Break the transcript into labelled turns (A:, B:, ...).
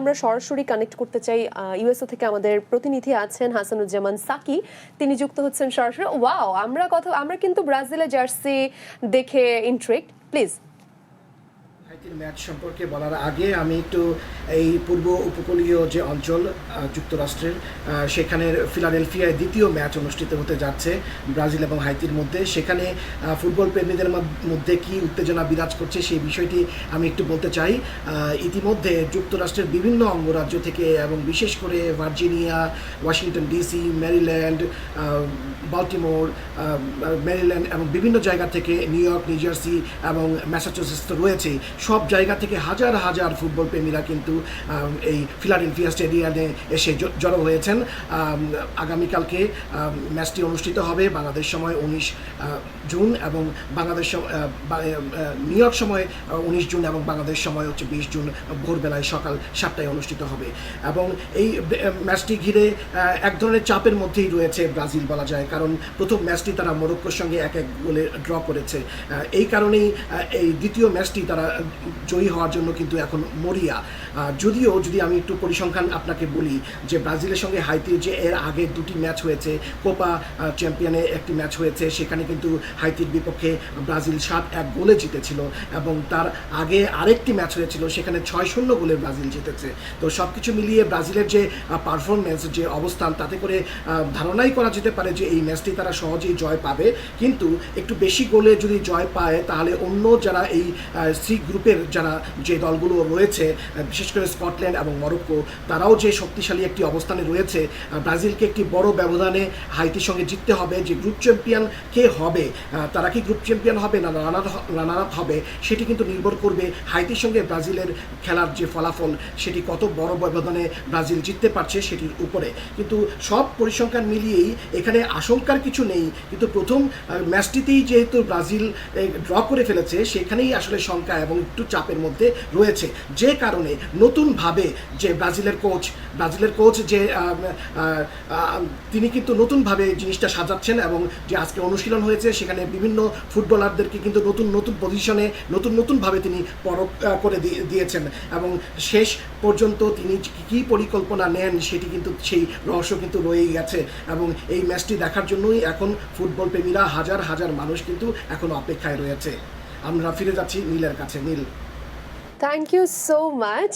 A: আমরা সরাসরি কানেক্ট করতে চাই। ইউএসও থেকে আমাদের প্রতিনিধি আছেন হাসানুজ্জামান সাকি, তিনি যুক্ত হচ্ছেন সরাসরি। ওয়াও, আমরা কিন্তু ব্রাজিলের জার্সি দেখে ইন্ট্রিগড। প্লিজ।
B: হাইতির ম্যাচ সম্পর্কে বলার আগে আমি একটু এই পূর্ব উপকূলীয় যে অঞ্চল যুক্তরাষ্ট্রের, সেখানের ফিলাডেলফিয়ায় দ্বিতীয় ম্যাচ অনুষ্ঠিত হতে যাচ্ছে ব্রাজিল এবং হাইতির মধ্যে। সেখানে ফুটবল প্রেমীদের মধ্যে কি উত্তেজনা বিরাজ করছে সেই বিষয়টি আমি একটু বলতে চাই। ইতিমধ্যে যুক্তরাষ্ট্রের বিভিন্ন অঙ্গরাজ্য থেকে এবং বিশেষ করে Virginia, Washington DC, Maryland, Baltimore, Maryland এবং বিভিন্ন জায়গা থেকে, নিউ ইয়র্ক, নিউ জার্সি এবং ম্যাসাচুসেটস তো রয়েছে, সব জায়গা থেকে হাজার হাজার ফুটবল প্রেমীরা কিন্তু এই ফিলাডেলফিয়া স্টেডিয়ামে এসে জড়ো হয়েছেন। আগামীকালকে ম্যাচটি অনুষ্ঠিত হবে বাংলাদেশ সময় 19 জুন এবং বাংলাদেশ নিউ ইয়র্ক সময় 19 জুন এবং বাংলাদেশ সময় হচ্ছে 20 জুন ভোরবেলায় সকাল 7টায় অনুষ্ঠিত হবে। এবং এই ম্যাচটি ঘিরে এক ধরনের চাপের মধ্যেই রয়েছে ব্রাজিল বলা যায়, কারণ প্রথম ম্যাচটি তারা মরক্কোর সঙ্গে 1-1 গোলে ড্র করেছে। এই কারণেই এই দ্বিতীয় ম্যাচটি তারা জয়ী হওয়ার জন্য কিন্তু এখন মরিয়া। যদি আমি একটু পরিসংখ্যান আপনাকে বলি যে ব্রাজিলের সঙ্গে হাইতির যে এর আগে দুটি ম্যাচ হয়েছে, কোপা চ্যাম্পিয়নে একটি ম্যাচ হয়েছে, সেখানে কিন্তু হাইতির বিপক্ষে ব্রাজিল 7-1 গোলে জিতেছিল এবং তার আগে আরেকটি ম্যাচ হয়েছিল, সেখানে 6-0 গোলে ব্রাজিল জিতেছে। তো সব কিছু মিলিয়ে ব্রাজিলের যে পারফরমেন্স, যে অবস্থান, তাতে করে ধারণাই করা যেতে পারে যে এই ম্যাচটি তারা সহজেই জয় পাবে। কিন্তু একটু বেশি গোলে যদি জয় পায় তাহলে অন্য যারা এই সি গ্রুপের যে দলগুলো রয়েছে, বিশেষ করে স্কটল্যান্ড এবং মরক্কো, তারাও যে শক্তিশালী একটি অবস্থানে রয়েছে, ব্রাজিলকে একটি বড় ব্যবধানে হাইতির সঙ্গে জিততে হবে। যে গ্রুপ চ্যাম্পিয়ন কে হবে, তারা কি গ্রুপ চ্যাম্পিয়ন হবে না রানার আপ হবে, সেটি কিন্তু নির্ভর করবে হাইতির সঙ্গে ব্রাজিলের খেলার যে ফলাফল, সেটি কত বড় ব্যবধানে ব্রাজিল জিততে পারছে সেটির উপরে। কিন্তু সব পরিসংখ্যান মিলিয়েই এখানে আশঙ্কার কিছু নেই, কিন্তু প্রথম ম্যাচটিতেই যেহেতু ব্রাজিল ড্র করে ফেলেছে, সেখানেই আসলে শঙ্কা এবং একটু চাপের মধ্যে রয়েছে। যে কারণে নতুনভাবে যে ব্রাজিলের কোচ যে তিনি কিন্তু নতুনভাবে জিনিসটা সাজাচ্ছেন এবং যে আজকে অনুশীলন হয়েছে সেখানে বিভিন্ন ফুটবলারদেরকে কিন্তু নতুন পজিশনে নতুনভাবে তিনি পরখ করে দিয়েছেন এবং শেষ পর্যন্ত তিনি কী পরিকল্পনা নেন সেটি কিন্তু সেই রহস্য কিন্তু রয়েই গেছে। এবং এই ম্যাচটি দেখার জন্যই এখন ফুটবল প্রেমীরা হাজার হাজার মানুষ কিন্তু এখন অপেক্ষায় রয়েছে। আমরা ফিরে যাচ্ছি নীলের কাছে। নীল,
A: থ্যাংক ইউ সো মাচ।